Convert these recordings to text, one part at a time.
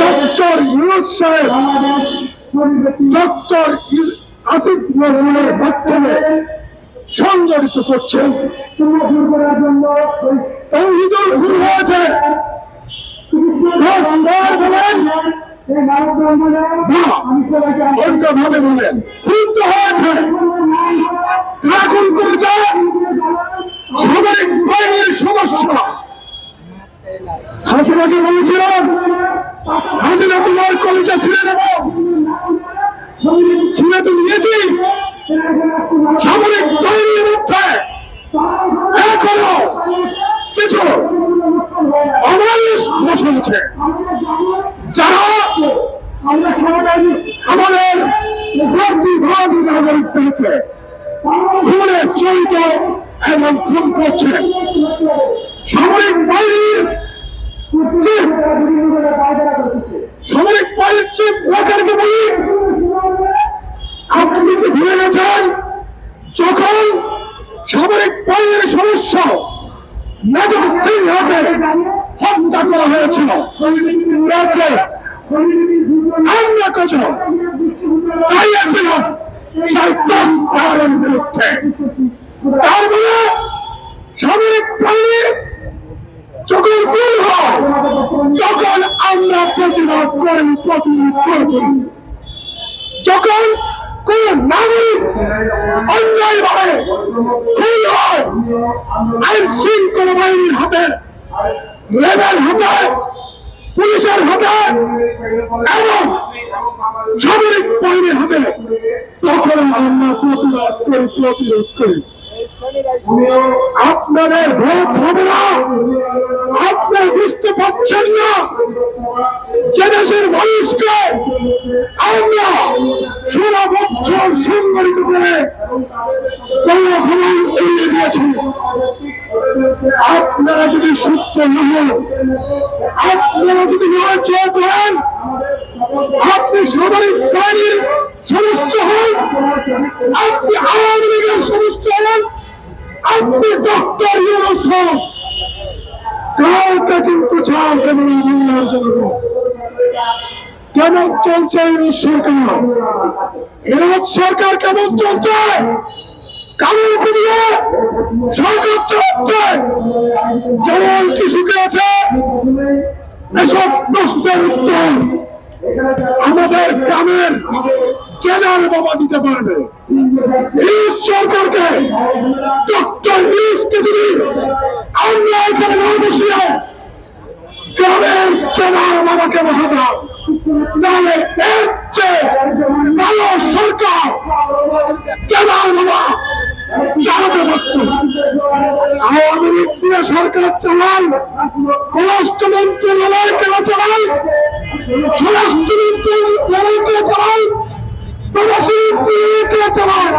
Doctor Yunus সাহেব doctor Asif নজরুলের মাধ্যমে সংগঠিত করছেন। তৌহিদুল গুরু হয়েছে বলেন, অন্যভাবে বলেন, খুন হয়েছে। কারা খুন করেছে? সামরিক বাহিনীর সমস্যা। হাসিনাকে বলেছিলাম, হাসিনা তোমার কলিজা ছিঁড়ে দেব, ছিঁড়ে তো নিয়েছি। সামরিক বাহিনীর মধ্যে এখনো কিছু অমানুষ বসে আছে, যারা আমাদের প্রতিবাদী নাগরিকদেরকে খুনে জড়িত এবং খুন করছে। সামরিক বাহিনীর চিফ ওয়াকারকে বলি, আপনি কি ভুলে গেছেন যখন সামরিক বাহিনীর সদস্য মেজর সিংহকে হত্যা করা হয়েছিল, আমরা কজন দাঁড়িয়েছিলাম সেই প্রস্তাবের বিরুদ্ধে। তার মানে সামরিক বাহিনী যখন খুন হয় তখন আমরা প্রতিরোধ করি। যখন কোন নাগরিক অন্যায়ভাবে খুন হয়, আইন শৃঙ্খলা বাহিনীর হাতে, র্যাবের হাতে, পুলিশের হাতে এবং সামরিক বাহিনীর হাতে, তখন আমরা প্রতিরোধ করি। আপনাদের ভোট হবে না, আপনারা বুঝতে পারছেন না যে দেশের মানুষকে আমরা 16 বছর সংগঠিত করে গণভবন এড়িয়ে দিয়েছি। আপনারা যদি সত্য না হন, আপনারা যদি নড়াচড়া করেন, আপনি সামরিক বাহিনীর সদস্য হন, আপনি আওয়ামী লীগের সদস্য হন, আপনি ডক্টর ইউনূস হন, কাউকে কিন্তু ছাড় কেমন বাংলার জনগণ। কেমন চলছে ইউনূস সরকার? ইউনূস সরকার কেমন চলছে? কারণ সরকার চালাচ্ছে, যেমন কৃষকে আছে এসব প্রশ্নের উত্তর আমাদের গ্রামের কেনার বাবা দিতে পারবে। ইউনূস সরকারকে, ডক্টর ইউনূসকে যদি আমরা এখানে না বসিয়ে গ্রামের কেনার বাবাকে বসাতাম, তাহলে এর চেয়ে ভালো সরকার কেনার বাবা চালাতে পারত। আওয়ামী লীগ দিয়ে সরকার চালায়, পররাষ্ট্র মন্ত্রণালয় কেন চালায়, স্বরাষ্ট্র মন্ত্রণালয় কে চালায়, প্রবাসী মন্ত্রণালয় কে চালায়,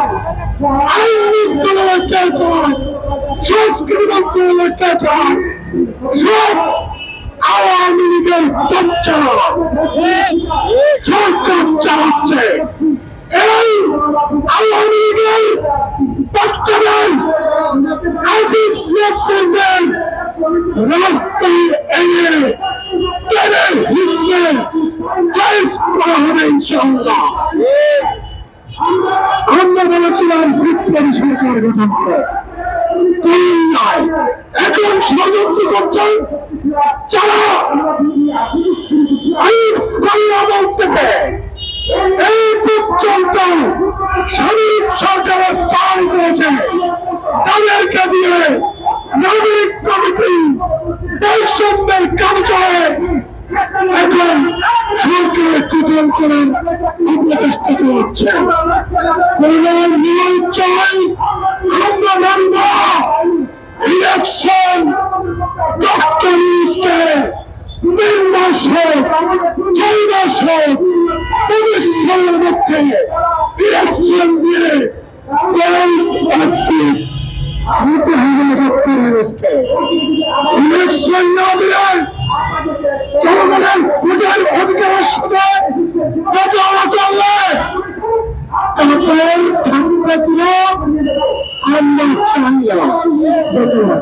আইন মন্ত্রণালয় কে চালায়, সংস্কৃতি মন্ত্রণালয় কে চালায়, সব আওয়ামী লীগের বাচ্চারা সরকার চালাচ্ছে। এই আওয়ামী লীগের বাচ্চাদের আসিফ নজরুলদের রাস্তায় এনে টেনে হিসেবে চেঞ্জ করা হবে ইনশাআল্লাহ। আমরা বলেছিলাম বিপ্লবী সরকার গঠন করে, এখন ষড়যন্ত্র করছেন যারা আমল থেকে এই পর্যন্ত সামরিক সরকারের পালন করেছে, তাদেরকে দিয়ে নাগরিক কমিটি বৈষম্যের কার্যে এখন সরকারের কুতল করেন অপচেষ্টা চলছে। কোন নিয়ম চাই আমরা মানব না। ইলেকশন ডক্টর ইউনূসকে 3 মাস হোক, 6 মাস হোক, 25 সালের মধ্যে ইলেকশন দিয়ে হতে হবে ডক্টর ইউনূসকে। ইলেকশন না দিলে জনগণের ভোটের অধিকারের সাথে প্রতারণা করলে তারপর থাকবে কিনা আমরা চাই না। ধন্যবাদ।